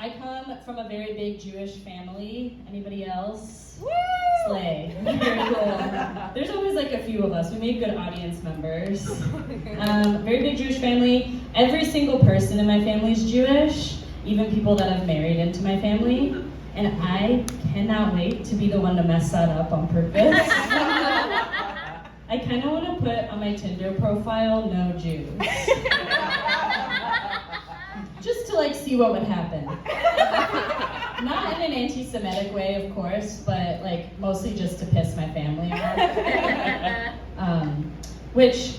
I come from a very big Jewish family. Anybody else? Woo! Slay. Very cool. There's always like a few of us. We make good audience members. Very big Jewish family. Every single person in my family is Jewish, even people that I've married into my family. And I cannot wait to be the one to mess that up on purpose. I kind of want to put on my Tinder profile, no Jews. Just to like see what would happen. Not in an anti-Semitic way, of course, but like mostly just to piss my family off. Which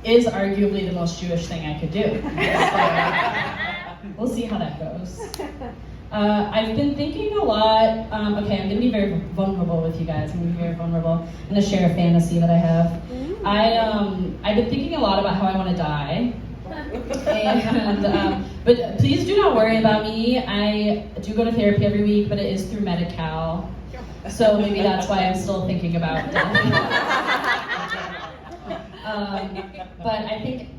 is arguably the most Jewish thing I could do. So, we'll see how that goes. I've been thinking a lot, okay, I'm gonna be very vulnerable with you guys. I'm gonna be very vulnerable. I'm gonna share a fantasy that I have. I've been thinking a lot about how I wanna die. And, but please do not worry about me. I do go to therapy every week, but it is through Medi-Cal. So maybe that's why I'm still thinking about death. But I think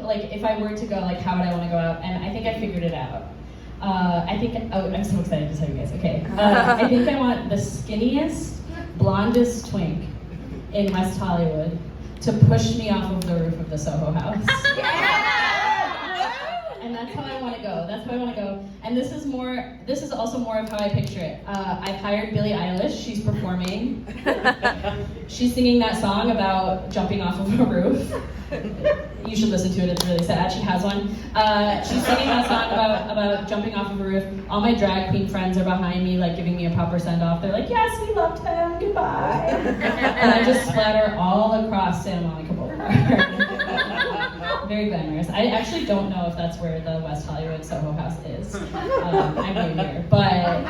like if I were to go, like how would I want to go out? And I think I figured it out. I'm so excited to tell you guys, okay. I think I want the skinniest, blondest twink in West Hollywood to push me off of the roof of the Soho House. And that's how I want to go. That's how I want to go. And this is also more of how I picture it. I've hired Billie Eilish. She's performing. She's singing that song about jumping off of a roof. You should listen to it. It's really sad. She has one. She's singing that song about jumping off of a roof. All my drag queen friends are behind me, like giving me a proper send off. They're like, "Yes, we loved him. Goodbye." And I just splatter all across Santa Monica Boulevard. Very glamorous. I actually don't know if that's where the West Hollywood Soho House is. I'm new here, but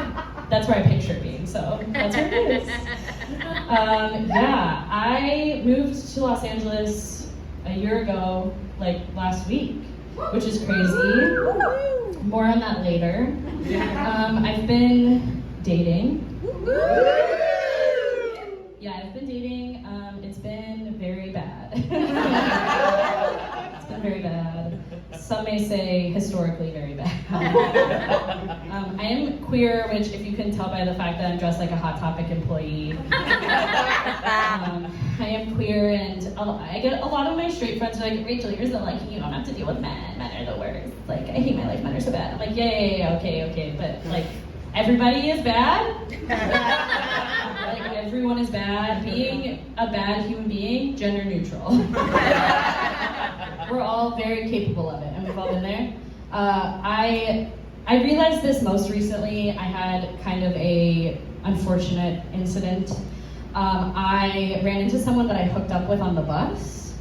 that's where I picture it being, so that's where it is. Yeah, I moved to Los Angeles a year ago, like last week, which is crazy. More on that later. I've been dating. Yeah, I've been dating. It's been very bad. It's been very bad. Some may say historically very bad. I am queer, which if you can tell by the fact that I'm dressed like a Hot Topic employee. I am queer, and I get a lot of my straight friends are like, "Rachel, you're so lucky, you don't have to deal with men. Men are the worst. Like, I hate my life, men are so bad." I'm like, yeah, okay. But like, everybody is bad. Like, everyone is bad. Being a bad human being, gender neutral. We're all very capable of it, and we've all been there. I realized this most recently. I had kind of a unfortunate incident. I ran into someone that I hooked up with on the bus.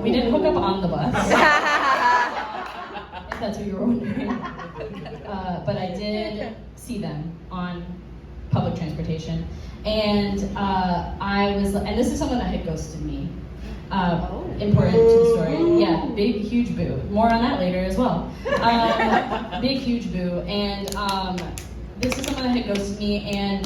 We didn't hook up on the bus, if that's what you were wondering. But I did see them on public transportation, and and this is someone that had ghosted me. Important to the story. Yeah, big, huge boo. More on that later as well. Big, huge boo. And this is someone that had ghosted me, and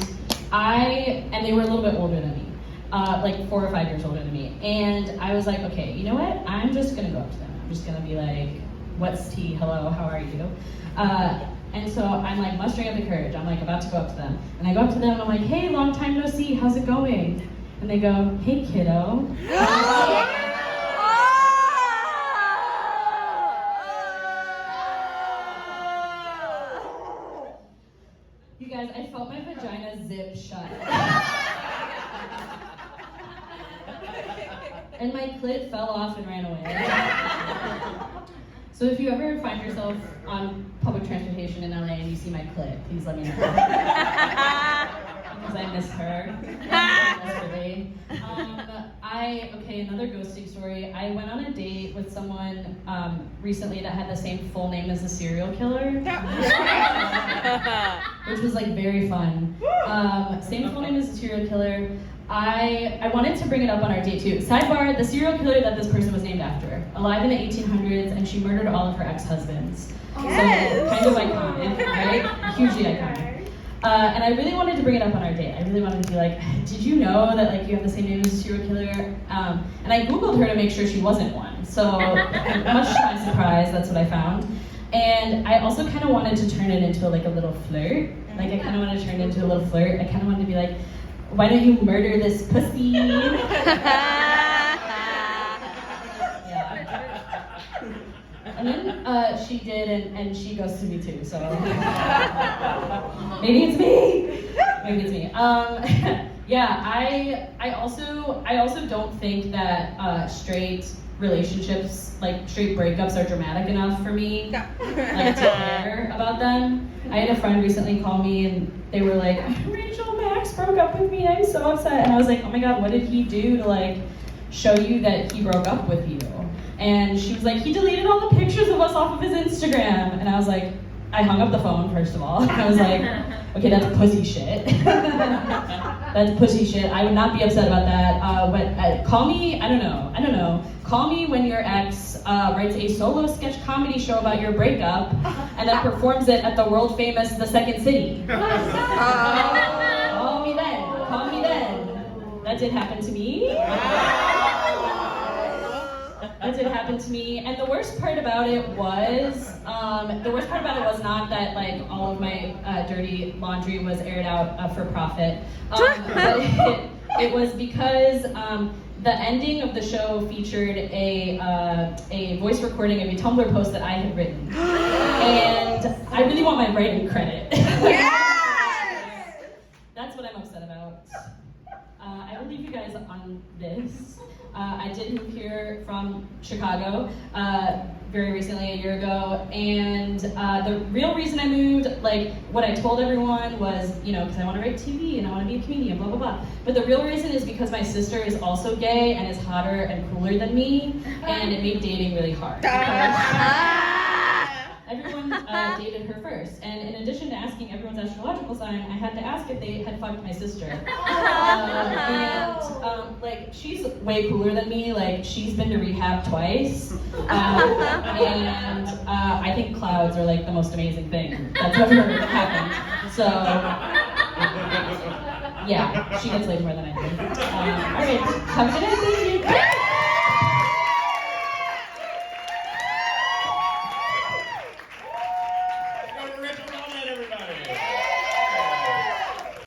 they were a little bit older than me, like 4 or 5 years older than me. And I was like, okay, you know what? I'm just gonna go up to them. I'm just gonna be like, "What's tea? Hello, how are you?" And so I'm like mustering up the courage. I'm like about to go up to them, and I go up to them and I'm like, "Hey, long time no see. How's it going?" And they go, "Hey, kiddo." You guys, I felt my vagina zip shut. And my clit fell off and ran away. So if you ever find yourself on public transportation in LA and you see my clit, please let me know. Because I miss her. Okay, another ghosting story. I went on a date with someone recently that had the same full name as a serial killer. Which was like very fun. Same full name as a serial killer. I wanted to bring it up on our date too. Sidebar, the serial killer that this person was named after. Alive in the 1800s, and she murdered all of her ex-husbands. Yes. So kind of iconic, right? Hugely iconic. And I really wanted to bring it up on our date. I really wanted to be like, "Did you know that like you have the same name as a serial killer?" And I Googled her to make sure she wasn't one. So much to my surprise, that's what I found. And I also kind of wanted to turn it into like a little flirt. Like I kind of wanted to turn it into a little flirt. I kind of wanted to be like, why don't you murder this pussy? Yeah. And then she did, and she ghosted me too. So maybe it's me. Maybe it's me. Yeah. I also don't think that straight relationships, like straight breakups, are dramatic enough for me like to care about them. I had a friend recently call me and they were like, Rachel, Max broke up with me, I'm so upset. And I was like, oh my god, what did he do to like show you that he broke up with you? And she was like, he deleted all the pictures of us off of his Instagram. And I was like, I hung up the phone, first of all. I was like, okay, that's pussy shit. That's pussy shit. I would not be upset about that. But call me, I don't know. Call me when your ex writes a solo sketch comedy show about your breakup and then performs it at the world famous The Second City. Call me then. That did happen to me. That did happen to me, and the worst part about it was not that like all of my dirty laundry was aired out for profit, but it was because the ending of the show featured a voice recording of a Tumblr post that I had written, and I really want my writing credit. Yes! That's what I'm upset about. I will leave you guys on this. I did move here from Chicago very recently, a year ago, and the real reason I moved, like what I told everyone was, you know, because I want to write TV and I want to be a comedian, blah, blah, blah. But the real reason is because my sister is also gay and is hotter and cooler than me, and it made dating really hard. Everyone dated her first, and in addition to asking everyone's astrological sign, I had to ask if they had fucked my sister. Like, she's way cooler than me. Like, she's been to rehab twice, and I think clouds are like the most amazing thing that's ever happened. So, yeah, she gets laid more than I do. All right, have a good night. Thank you.